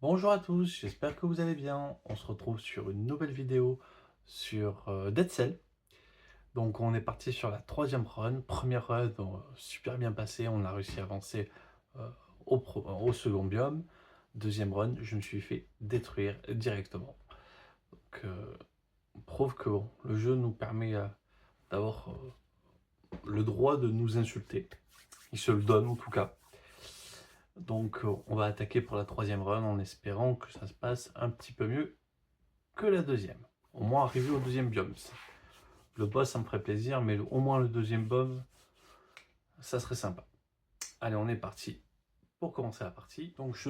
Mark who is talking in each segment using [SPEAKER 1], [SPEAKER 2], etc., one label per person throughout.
[SPEAKER 1] Bonjour à tous, j'espère que vous allez bien. On se retrouve sur une nouvelle vidéo sur Dead Cell. Donc on est parti sur la troisième run. Première run, super bien passé, on a réussi à avancer euh, au second biome. Deuxième run, je me suis fait détruire directement. Donc prouve que bon, le jeu nous permet d'avoir le droit de nous insulter. Il se le donne en tout cas. Donc on va attaquer pour la troisième run en espérant que ça se passe un petit peu mieux que la deuxième. Au moins arriver au deuxième biome. Le boss, ça me ferait plaisir, mais au moins le deuxième biome, ça serait sympa. Allez, on est parti pour commencer la partie. Donc je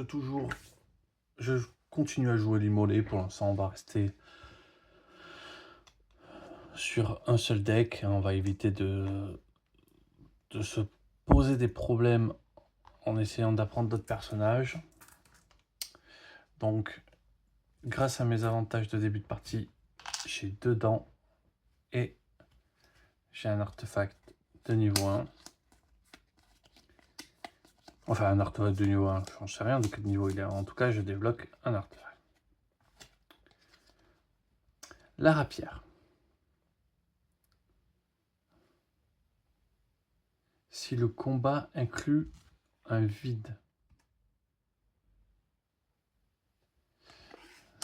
[SPEAKER 1] continue à jouer l'immolé. Pour l'instant, on va rester sur un seul deck. On va éviter de se poser des problèmes en essayant d'apprendre d'autres personnages. Donc, grâce à mes avantages de début de partie, j'ai 2 dents et j'ai un artefact de niveau 1. Enfin, un artefact de niveau 1, j'en sais rien de quel niveau il est. En tout cas, je débloque un artefact. La rapière. Si le combat inclut un vide.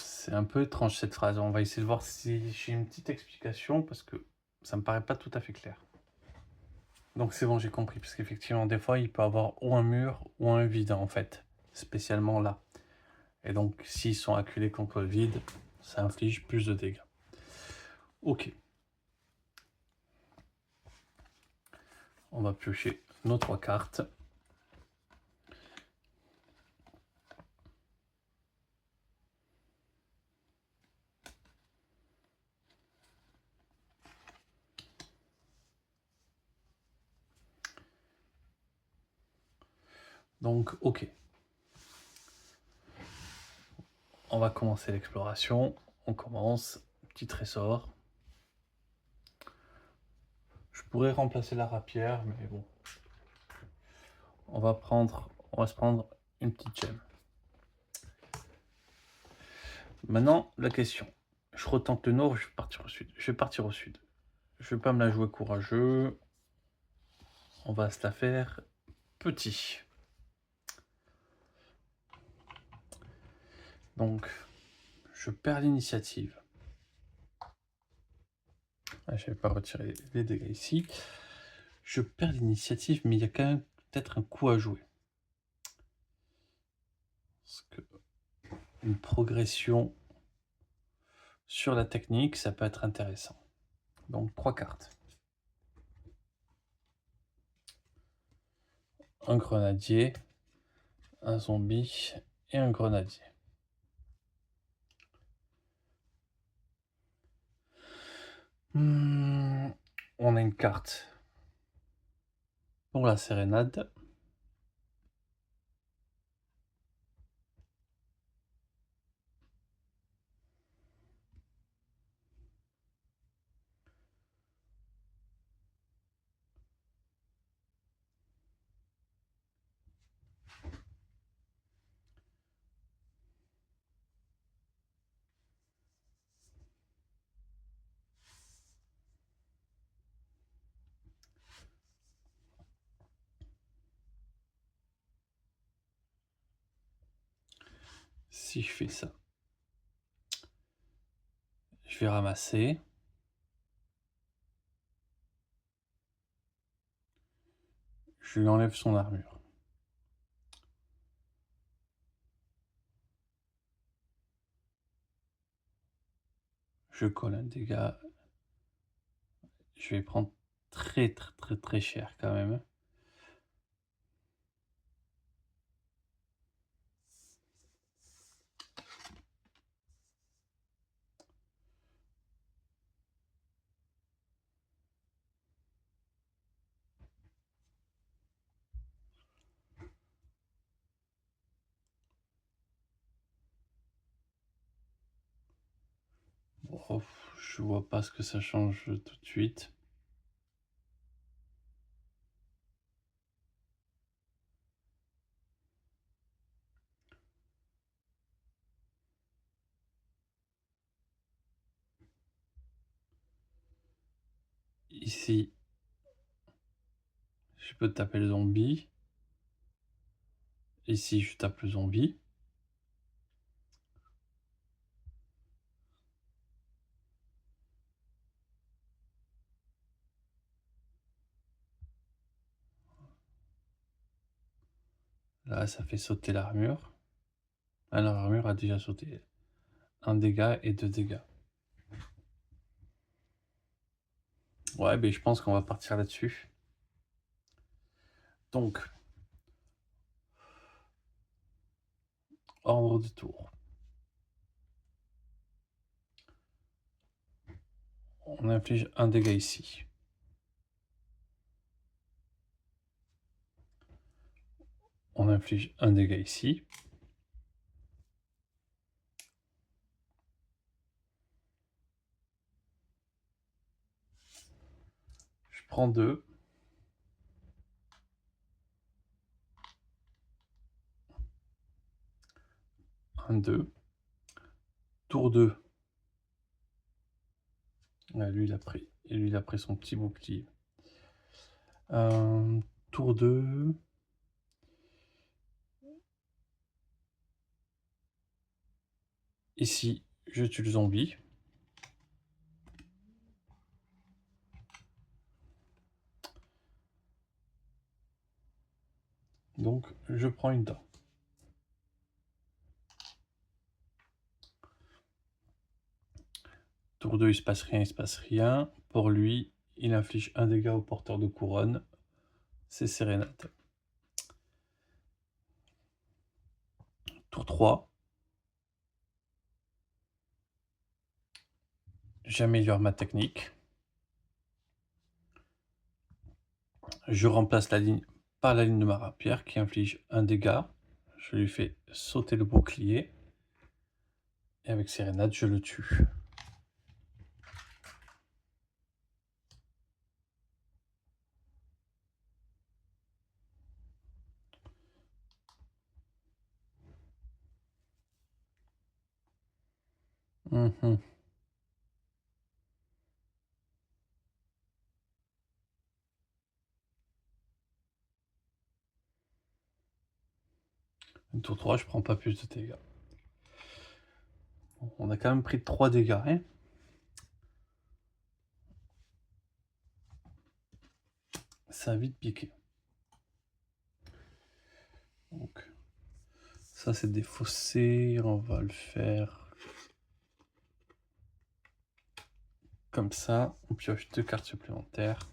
[SPEAKER 1] C'est un peu étrange cette phrase. On va essayer de voir si j'ai une petite explication parce que ça me paraît pas tout à fait clair. Donc c'est bon, j'ai compris, parce qu'effectivement, des fois, il peut avoir ou un mur ou un vide en fait, spécialement là. Et donc, s'ils sont acculés contre le vide, ça inflige plus de dégâts. Ok. On va piocher nos 3 cartes. Donc, ok. On va commencer l'exploration. On commence. Petit trésor. Je pourrais remplacer la rapière, mais bon. On va se prendre une petite gemme. Maintenant, la question. Je retente le nord, je vais partir au sud. Je vais partir au sud. Je vais pas me la jouer courageux. On va se la faire petit. Donc, je perds l'initiative. Ah, je vais pas retirer les dégâts ici. Je perds l'initiative, mais il y a quand même peut-être un coup à jouer. Parce que une progression sur la technique, ça peut être intéressant. Donc, 3 cartes. Un grenadier, un zombie et un grenadier. On a une carte pour la sérénade. Si je fais ça, je vais ramasser. Je lui enlève son armure. Je colle un dégât. Je vais prendre très cher quand même. Bon, je vois pas ce que ça change tout de suite. ici, je peux taper le zombie. Ici, je tape le zombie. Là, ça fait sauter l'armure. Ah, l'armure a déjà sauté. 1 dégât et 2 dégâts. Ouais, mais je pense qu'on va partir là-dessus. Donc, ordre de tour. On inflige 1 dégât ici. On inflige 1 dégât ici. Je prends 2. 1, 2. Tour 2. Ouais, lui, il a pris. Et lui, il a pris son petit bouclier. Tour 2. Ici, je tue le zombie. Donc, je prends une dent. Tour 2, il se passe rien, il se passe rien. Pour lui, il inflige 1 dégât au porteur de couronne. C'est Sérénade. Tour 3. J'améliore ma technique. Je remplace la ligne par la ligne de ma rapière qui inflige 1 dégât. Je lui fais sauter le bouclier. Et avec Sérénade, je le tue. Tour 3, je prends pas plus de dégâts. Bon, on a quand même pris 3 dégâts. Hein, ça a vite piqué. Donc, ça c'est des fossés. On va le faire comme ça. On pioche 2 cartes supplémentaires.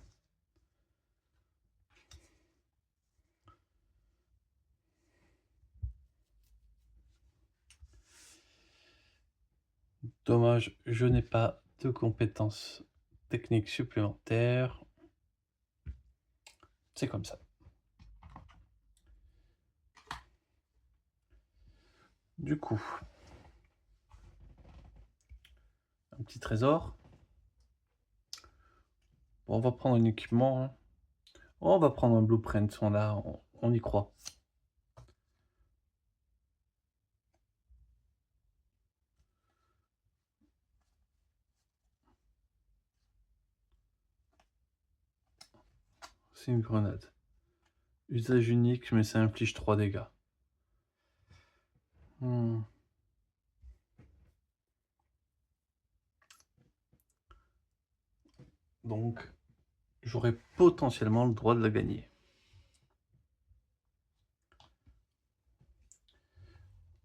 [SPEAKER 1] Dommage, je n'ai pas de compétences techniques supplémentaires. C'est comme ça. Du coup, un petit trésor. Bon, on va prendre un équipement. Hein. On va prendre un blueprint, on y croit. C'est une grenade. Usage unique, mais ça inflige 3 dégâts. Donc, j'aurais potentiellement le droit de la gagner.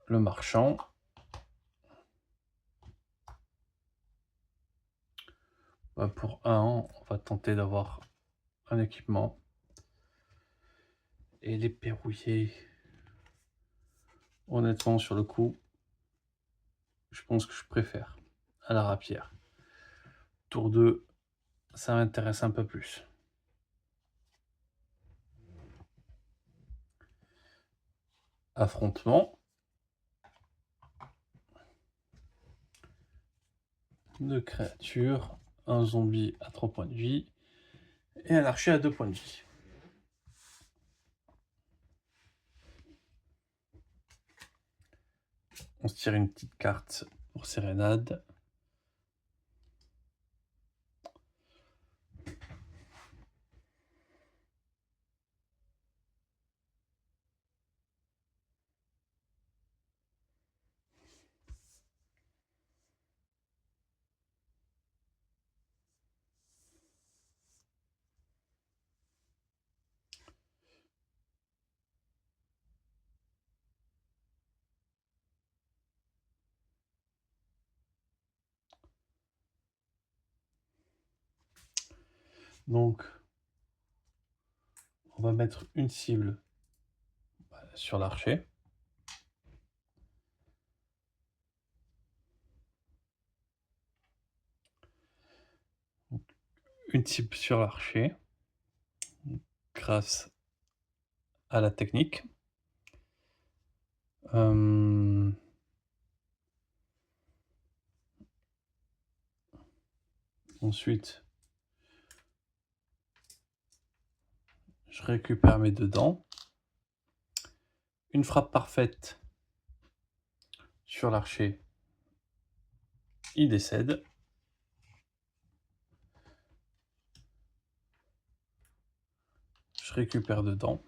[SPEAKER 1] Le marchand. Bah, pour 1 an, on va tenter d'avoir un équipement. Et les verrouiller. Honnêtement, sur le coup, je pense que je préfère à la rapière. Tour 2, ça m'intéresse un peu plus. Affrontement. 2 créatures, un zombie à 3 points de vie et un archer à 2 points de vie. On se tire une petite carte pour Sérénade. Donc, on va mettre une cible sur l'archer. Une cible sur l'archer grâce à la technique. Ensuite, je récupère mes deux dents. Une frappe parfaite sur l'archer, il décède. Je récupère deux dents.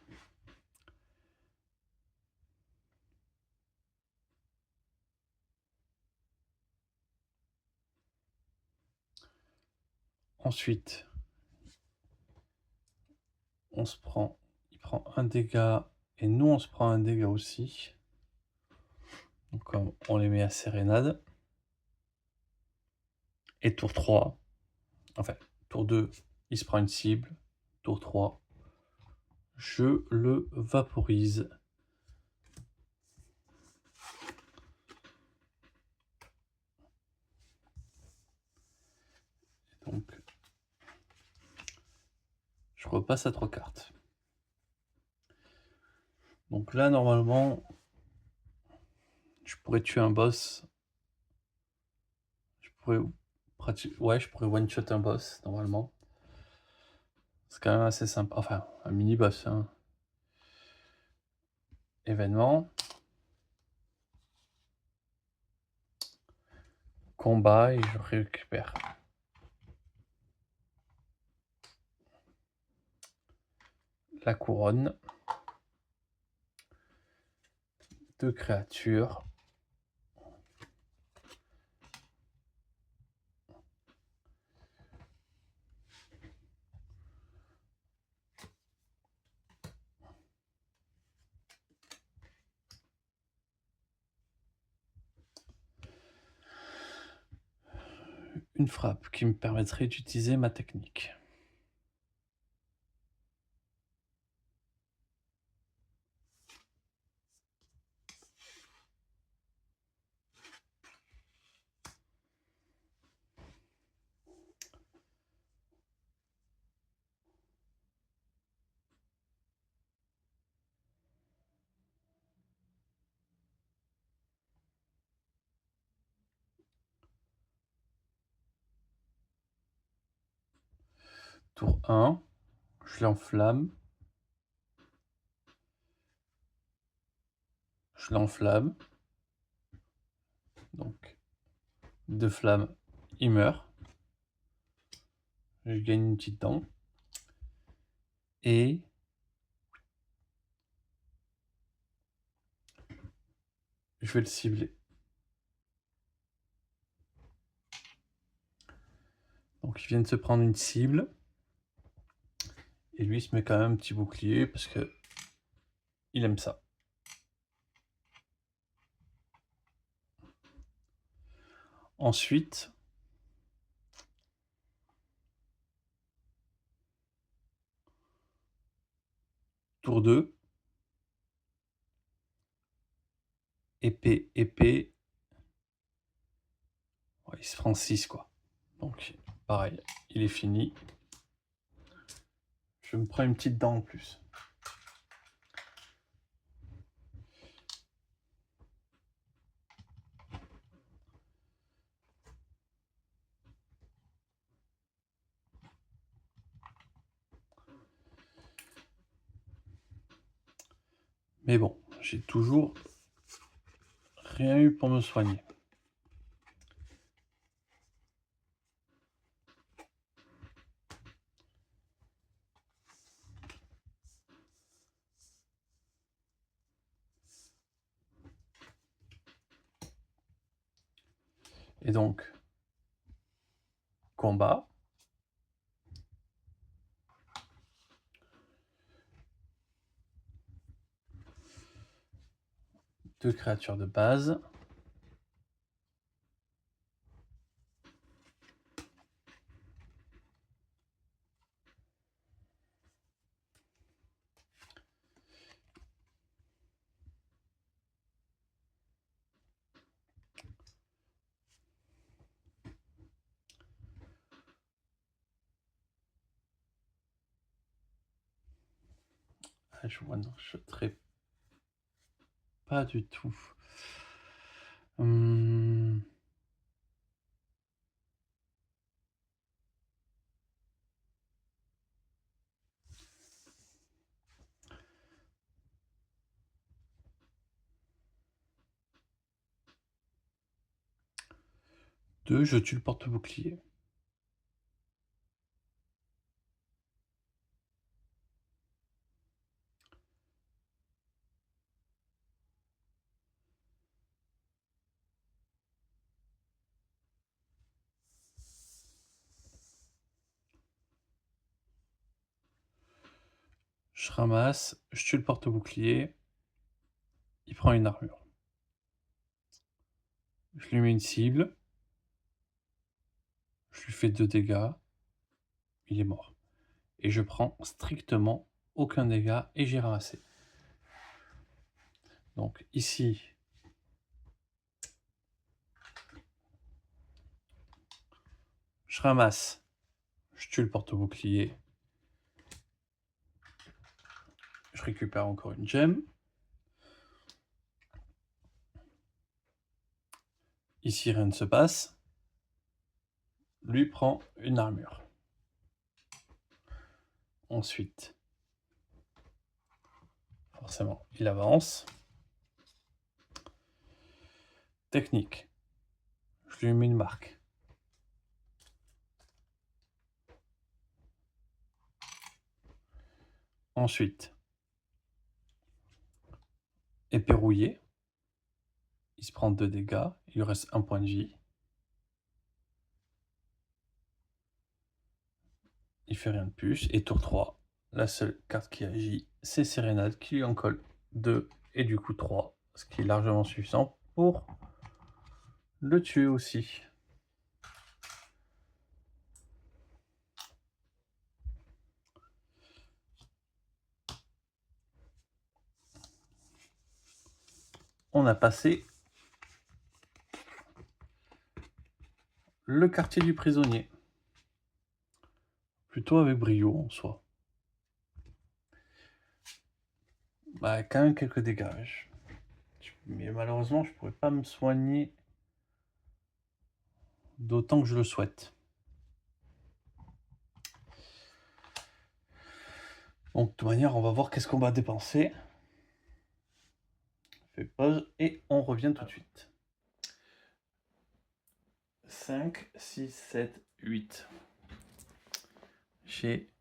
[SPEAKER 1] Ensuite, il prend un dégât et nous on se prend un dégât aussi. Donc on les met à sérénade. Et tour 3, enfin tour 2, il se prend une cible. Tour 3, je le vaporise. Donc, je repasse à 3 cartes. Donc là, normalement, je pourrais tuer un boss. Je pourrais je pourrais one-shot un boss, normalement. C'est quand même assez sympa. Enfin, un mini-boss. Hein. Événement. Combat et je récupère. La couronne. Deux créatures. Une frappe qui me permettrait d'utiliser ma technique. Tour 1, je l'enflamme. Je l'enflamme. Donc, deux flammes, il meurt. Je gagne une petite dent. Et je vais le cibler. Donc, il vient de se prendre une cible. Et lui, il se met quand même un petit bouclier parce que il aime ça. Ensuite, tour 2, épée, épée. Ouais, il se prend 6 quoi. Donc, pareil, il est fini. Je me prends une petite dent en plus. Mais bon, j'ai toujours rien eu pour me soigner. Et donc, combat. Deux créatures de base. Ah, je vois, non, je serais pas du tout. Hum, 2, je tue le porte-bouclier. Je ramasse, je tue le porte-bouclier. Il prend une armure. Je lui mets une cible. Je lui fais 2 dégâts. Il est mort. Et je prends strictement aucun dégât et j'ai ramassé. Donc ici, je ramasse, je tue le porte-bouclier. Je récupère encore une gemme. Ici, rien ne se passe. Lui prend une armure. Ensuite, forcément, il avance. Technique. Je lui mets une marque. Ensuite, épée rouillée. Il se prend 2 dégâts. Il lui reste 1 point de vie. Il fait rien de plus. Et tour 3, la seule carte qui agit, c'est Sérénade qui lui en colle 2 et du coup 3. Ce qui est largement suffisant pour le tuer aussi. On a passé le quartier du prisonnier. Plutôt avec brio en soi. Bah, quand même quelques dégâts. Mais malheureusement, je pourrais pas me soigner d'autant que je le souhaite. Donc, de toute manière, on va voir qu'est-ce qu'on va dépenser. On fait pause et on revient tout de suite. 5, 6, 7, 8. J'ai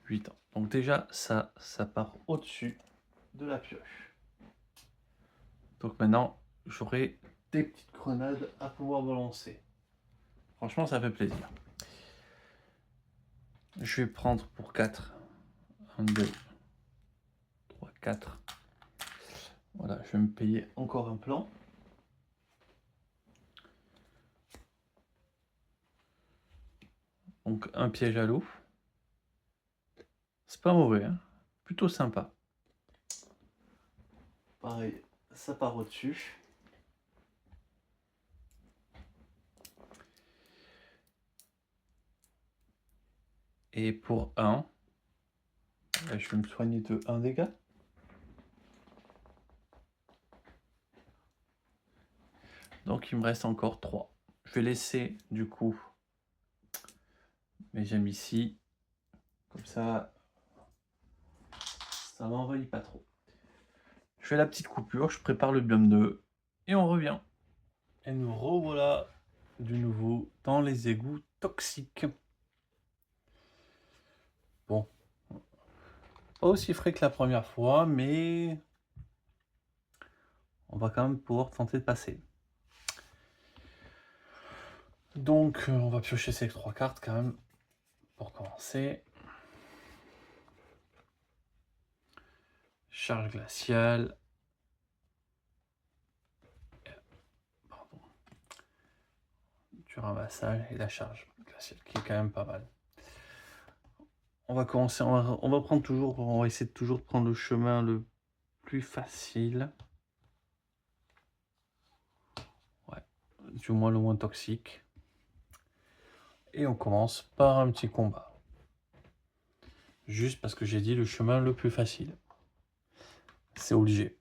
[SPEAKER 1] 8 ans. Donc déjà, ça part au-dessus de la pioche. Donc maintenant, j'aurai des petites grenades à pouvoir balancer. Franchement, ça fait plaisir. Je vais prendre pour 4. 1, 2, 3, 4. Voilà, je vais me payer encore un plan. Donc un piège à loup. C'est pas mauvais, hein, plutôt sympa. Pareil, ça part au-dessus. Et pour 1, je vais me soigner de 1 dégât. Donc il me reste encore 3. Je vais laisser du coup mes gemmes ici. Comme ça m'envahit pas trop. Je fais la petite coupure, je prépare le biome 2 et on revient. Et nous revoilà de nouveau dans les égouts toxiques. Bon, pas aussi frais que la première fois, mais on va quand même pouvoir tenter de passer. Donc on va piocher ces 3 cartes quand même pour commencer. Charge glaciale. Pardon. Du ramassage et la charge glaciale qui est quand même pas mal. On va commencer, on va prendre toujours, on va essayer de toujours prendre le chemin le plus facile. Ouais, du moins le moins toxique. Et on commence par un petit combat. Juste parce que j'ai dit le chemin le plus facile. C'est obligé.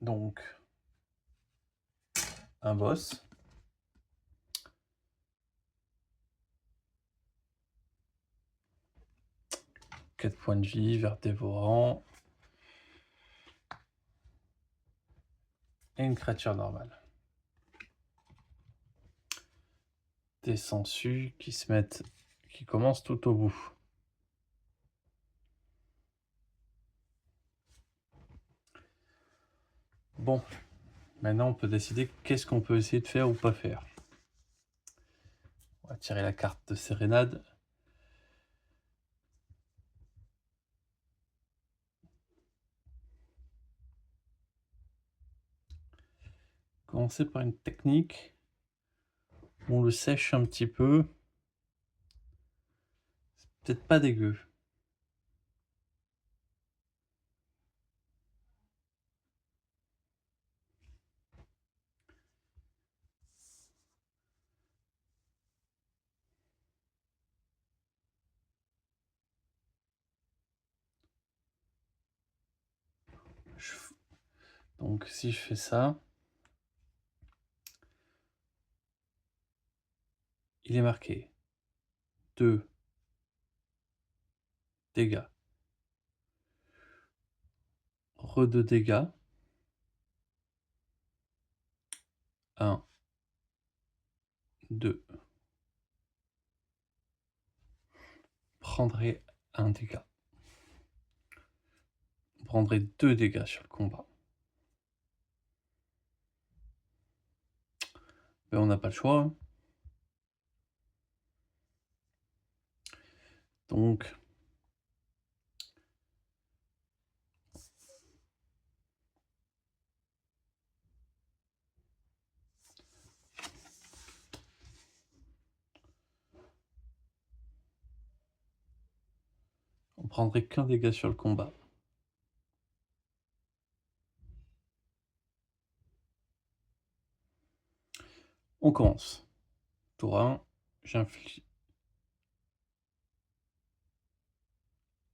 [SPEAKER 1] Donc, un boss. 4 points de vie, vers dévorant. Et une créature normale. Des sangsues qui commencent tout au bout. Bon, maintenant on peut décider qu'est-ce qu'on peut essayer de faire ou pas faire. On va tirer la carte de Sérénade. Commencer par une technique. On le sèche un petit peu. C'est peut-être pas dégueu. Donc si je fais ça, il est marqué 2 dégâts. Re 2 dégâts. 1, 2. Prendrai un dégât. Prendrai 2 dégâts sur le combat. Mais on n'a pas le choix. Hein. Donc, on prendrait qu'un dégât sur le combat. On commence. Tour 1, j'inflige.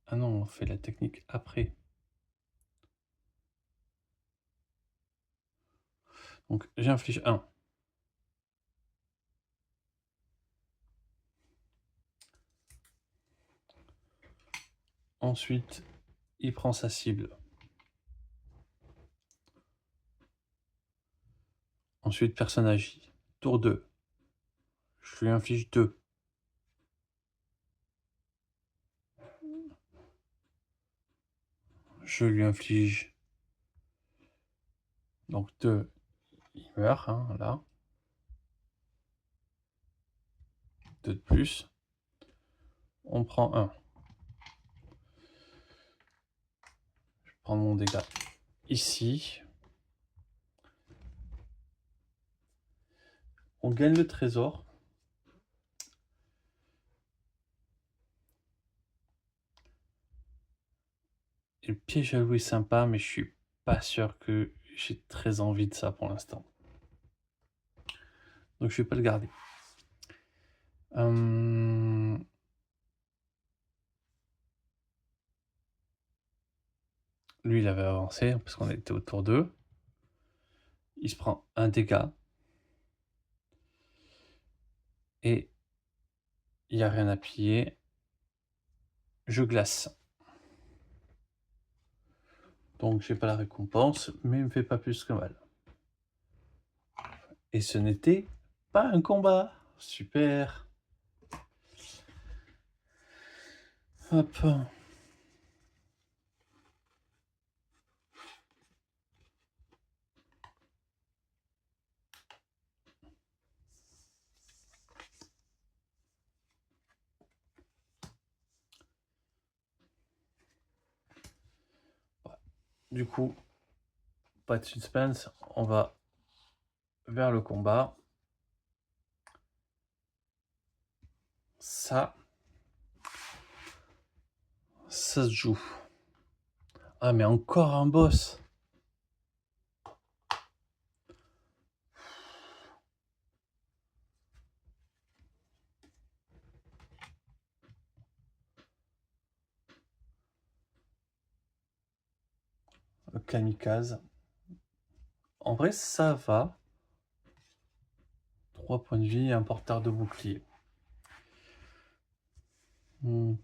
[SPEAKER 1] Ah non, on fait la technique après. Donc j'inflige 1. Ensuite, il prend sa cible. Ensuite, personne agit. Tour 2. Je lui inflige 2. Je lui inflige donc 2. Il meurt, hein, là. 2 de plus. On prend 1. Je prends mon dégât ici. On gagne le trésor. Et le piège à loup est sympa, mais je suis pas sûr que j'ai très envie de ça pour l'instant. Donc je vais pas le garder. Lui, il avait avancé parce qu'on était au tour 2. Il se prend un dégât. Et il n'y a rien à piller. Je glace. Donc j'ai pas la récompense, mais il me fait pas plus que mal. Et ce n'était pas un combat. Super. Hop. Du coup, pas de suspense, on va vers le combat. Ça se joue Ah, mais encore un boss. Le kamikaze. En vrai, ça va. 3 points de vie et un porteur de bouclier. Hmm.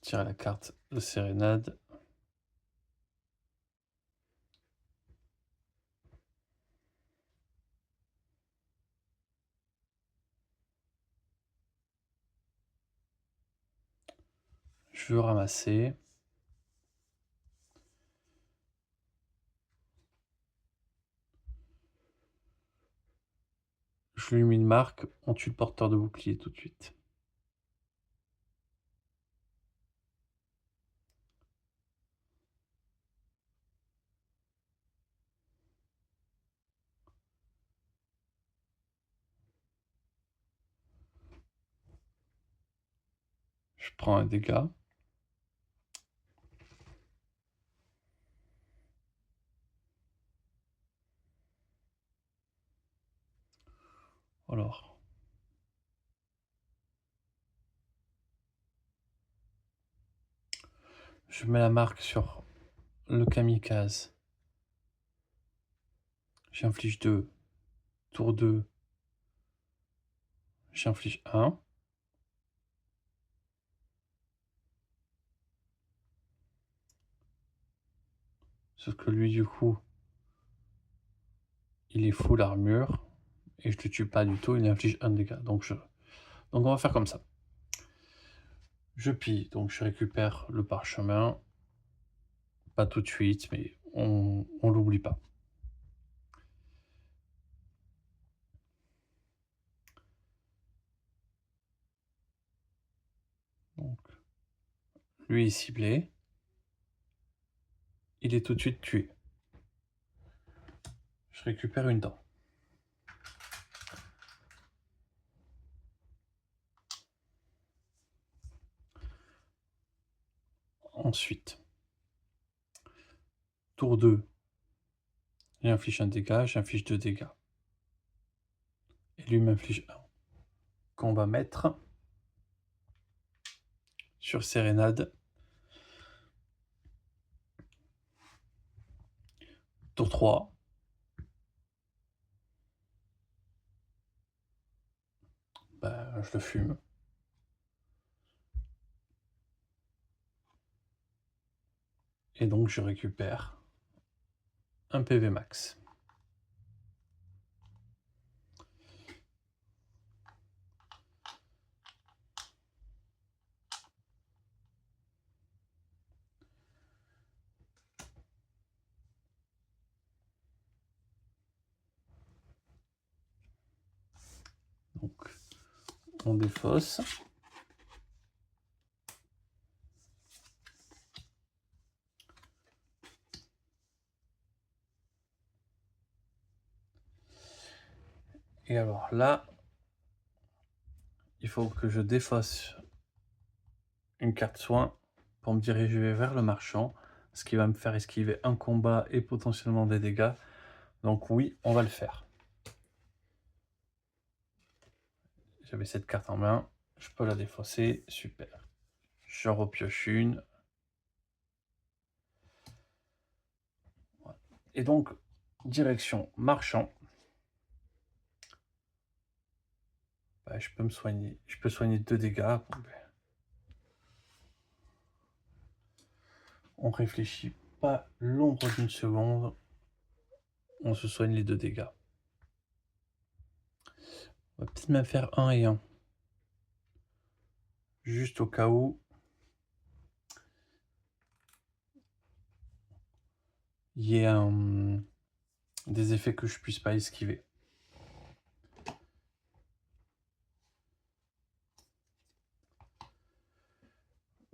[SPEAKER 1] Tirer la carte de sérénade. Je veux ramasser. Je lui mets une marque, on tue le porteur de bouclier tout de suite. Je prends un dégât. Alors. Je mets la marque sur le kamikaze. J'inflige 2. Tour 2. J'inflige 1. Sauf que lui, du coup, il est full armure. Et je ne le tue pas du tout, il inflige 1 dégât. Donc on va faire comme ça. Je pille, donc je récupère le parchemin. Pas tout de suite, mais on l'oublie pas. Donc, lui est ciblé. Il est tout de suite tué. Je récupère une dent. Ensuite, tour 2, j'inflige un dégât, j'inflige 2 dégâts. Et lui m'inflige 1. Qu'on va mettre sur sérénade. Tour 3. Ben, je le fume. Et donc je récupère un PV max. Donc on défausse. Et alors là, il faut que je défausse une carte soin pour me diriger vers le marchand, ce qui va me faire esquiver un combat et potentiellement des dégâts. Donc oui, on va le faire. J'avais cette carte en main, je peux la défausser, super. J'en repioche une. Voilà. Et donc, direction marchand. Bah, je peux me soigner. Je peux soigner 2 dégâts. Bon, ben, on réfléchit pas l'ombre d'une seconde. On se soigne les 2 dégâts. On va peut-être même faire 1 et 1. Juste au cas où il y ait des effets que je puisse pas esquiver.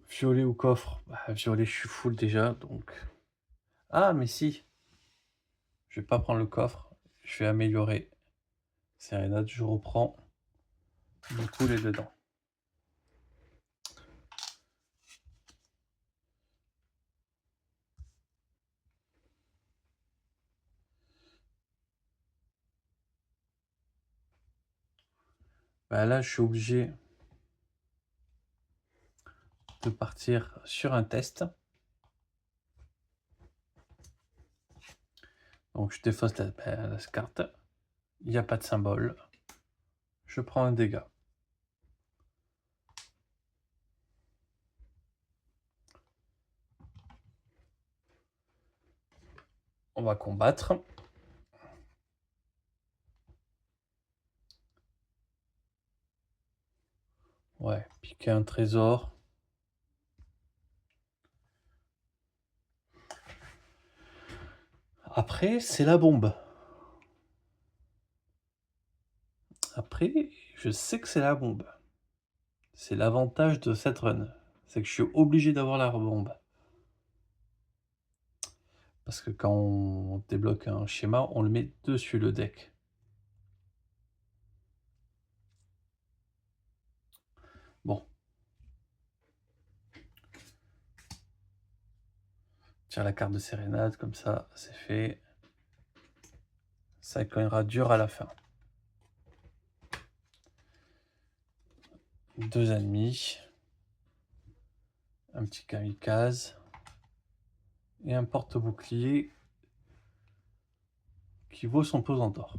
[SPEAKER 1] Violet ou coffre, bah, violet je suis full déjà donc. Ah mais si, je vais pas prendre le coffre, je vais améliorer Sérénade, je reprends du coup les dedans. Bah là, je suis obligé de partir sur un test. Donc je défausse la carte. Il n'y a pas de symbole. Je prends un dégât. On va combattre. Ouais, piquer un trésor. Après, c'est la bombe. Après, je sais que c'est la bombe. C'est l'avantage de cette run. C'est que je suis obligé d'avoir la bombe. Parce que quand on débloque un schéma, on le met dessus le deck. Bon. Tire la carte de Sérénade, comme ça, c'est fait. Ça cognera dur à la fin. 2 ennemis. Un petit kamikaze. Et un porte-bouclier qui vaut son pesant d'or.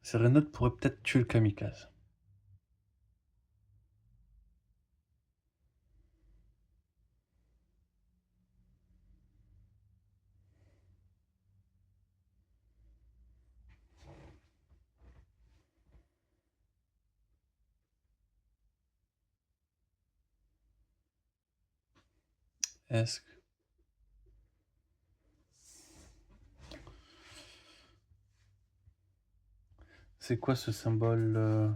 [SPEAKER 1] Sérénade pourrait peut-être tuer le kamikaze. Est-ce que... C'est quoi ce symbole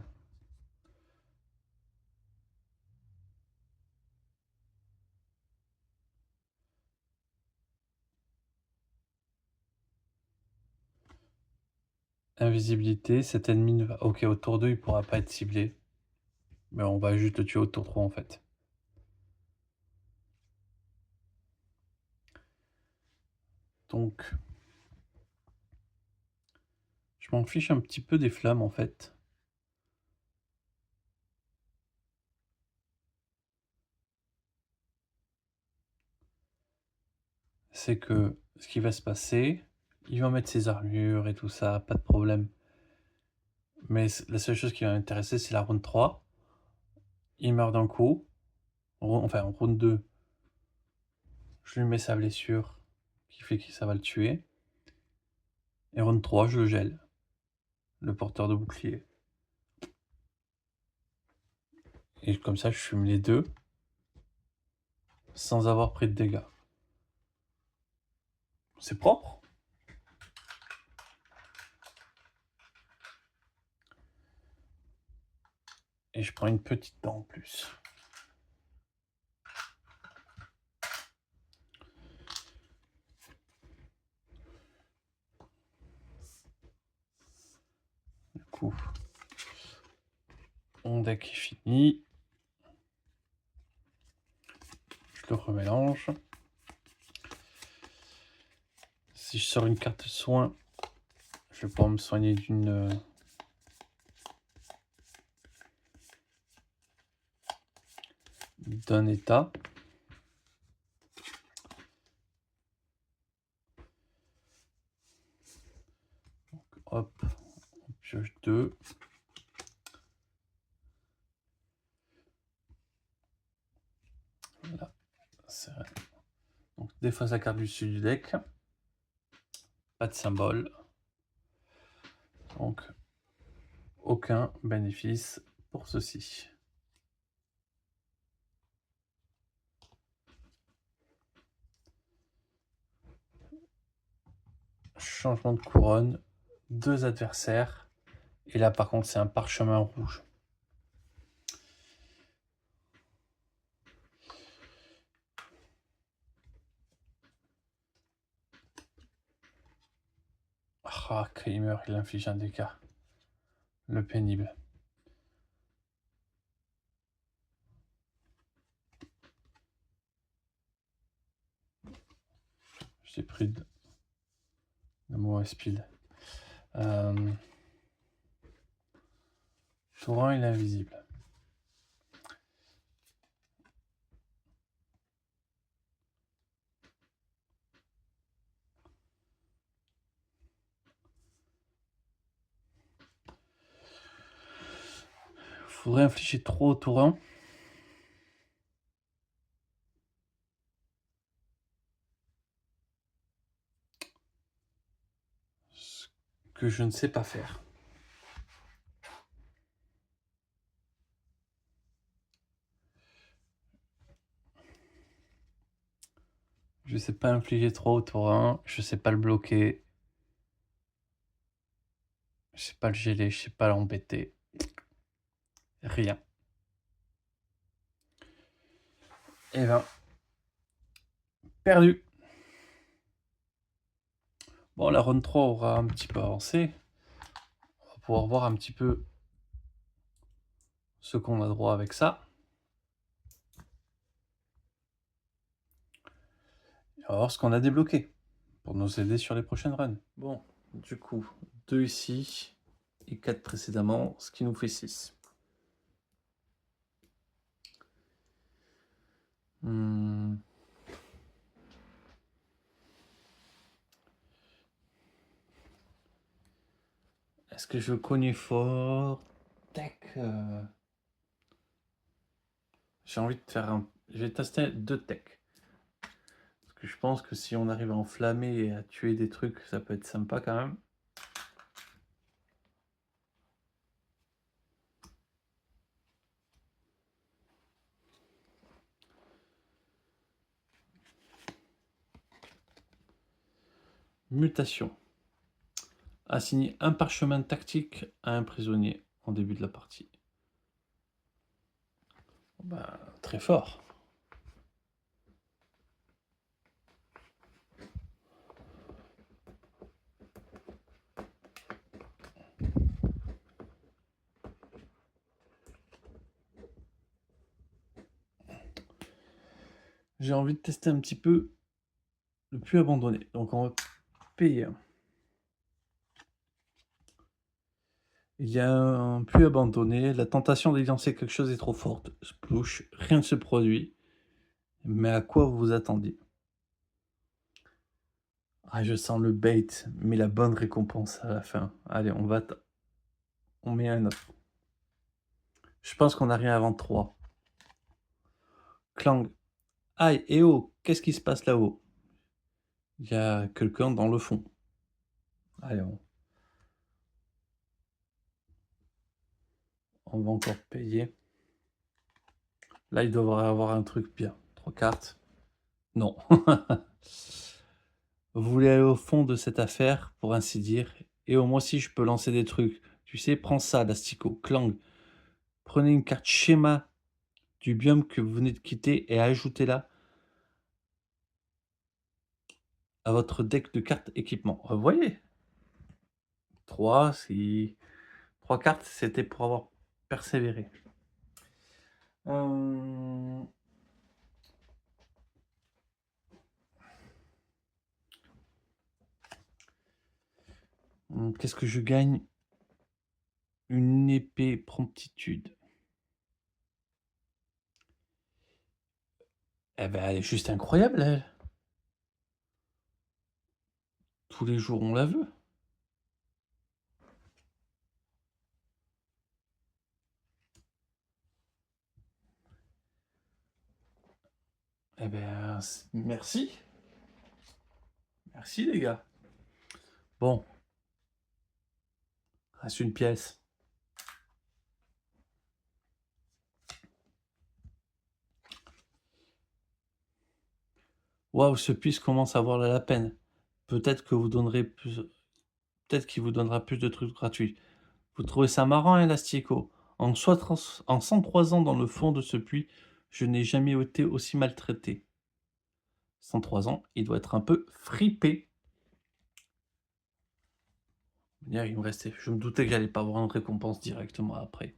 [SPEAKER 1] Invisibilité, cet ennemi ne va... Ok, au tour 2, il pourra pas être ciblé. Mais on va juste le tuer au tour 3 en fait. Donc... Je m'en fiche un petit peu des flammes en fait. C'est que ce qui va se passer, il va mettre ses armures et tout ça, pas de problème. Mais la seule chose qui va m'intéresser, c'est la round 3. Il meurt d'un coup. Enfin, en round 2, je lui mets sa blessure qui fait que ça va le tuer. Et round 3, je le gèle. Le porteur de bouclier. Et comme ça, je fume les deux sans avoir pris de dégâts. C'est propre. Et je prends une petite dent en plus. Du coup, mon deck est fini. Je le remélange. Si je sors une carte soin, je vais pouvoir me soigner d'un état. Donc, hop, on pioche 2. Voilà, donc défausse la carte du dessus du deck. Pas de symbole. Donc aucun bénéfice pour ceci. Changement de couronne, 2 adversaires. Et là par contre c'est un parchemin rouge. Ah, Kramer, il inflige un dégât. Le pénible. J'ai pris de mauvais speed. Torrent, il est invisible. Faudrait infliger 3 au torrent. Ce que je ne sais pas faire. Je sais pas infliger 3 au torrent. Je sais pas le bloquer. Je sais pas le geler. Je sais pas l'embêter. Rien. Et ben, perdu. Bon, la run 3 aura un petit peu avancé. On va pouvoir voir un petit peu ce qu'on a droit avec ça. Et on va voir ce qu'on a débloqué pour nous aider sur les prochaines runs. Bon, du coup, 2 ici et 4 précédemment, ce qui nous fait 6. Est-ce que je connais fort tech J'ai envie de faire un... Je vais tester 2 tech. Parce que je pense que si on arrive à enflammer et à tuer des trucs, ça peut être sympa quand même. Mutation. Assigner un parchemin tactique à un prisonnier en début de la partie. Bah, très fort. J'ai envie de tester un petit peu le puits abandonné. Donc on va payer. Il y a un puits abandonné. La tentation d'y lancer quelque chose est trop forte. Splouche, rien ne se produit. Mais à quoi vous vous attendiez? Ah, je sens le bait, mais la bonne récompense à la fin. Allez, on met un autre. Je pense qu'on n'a rien avant 3. Clang. Aïe, et oh, qu'est-ce qui se passe là-haut? Il y a quelqu'un dans le fond. Allez, on va encore payer. Là, il devrait avoir un truc bien. 3 cartes. Non. Vous voulez aller au fond de cette affaire, pour ainsi dire. Et au moins, si je peux lancer des trucs. Tu sais, prends ça, l'Astico. Clang. Prenez une carte schéma du biome que vous venez de quitter et ajoutez-la à votre deck de cartes équipement. Vous voyez 3, si 3 cartes, c'était pour avoir persévéré. Qu'est-ce que je gagne? Une épée promptitude. Eh ben, elle est juste incroyable, elle. Tous les jours, on la veut. Eh ben, merci. Merci, les gars. Bon. Reste une pièce. Waouh, ce puits commence à avoir la peine. Peut-être que vous donnerez plus... Peut-être qu'il vous donnera plus de trucs gratuits. Vous trouvez ça marrant, Elastico? En 103 ans dans le fond de ce puits, je n'ai jamais été aussi maltraité. 103 ans, il doit être un peu fripé. Hier, il me restait je me doutais que j'allais pas avoir une récompense directement après.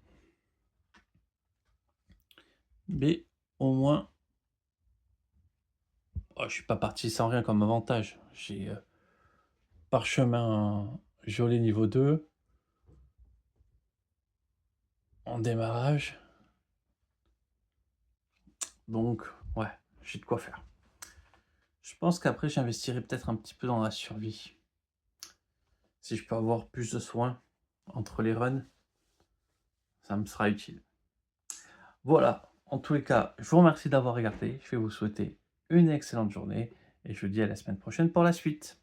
[SPEAKER 1] Mais au moins, oh, je suis pas parti sans rien comme avantage. J'ai, parchemin violet niveau 2 en démarrage, donc ouais, j'ai de quoi faire. Je pense qu'après j'investirai peut-être un petit peu dans la survie. Si je peux avoir plus de soins entre les runs, ça me sera utile. Voilà, en tous les cas, je vous remercie d'avoir regardé, je vais vous souhaiter une excellente journée et je vous dis à la semaine prochaine pour la suite.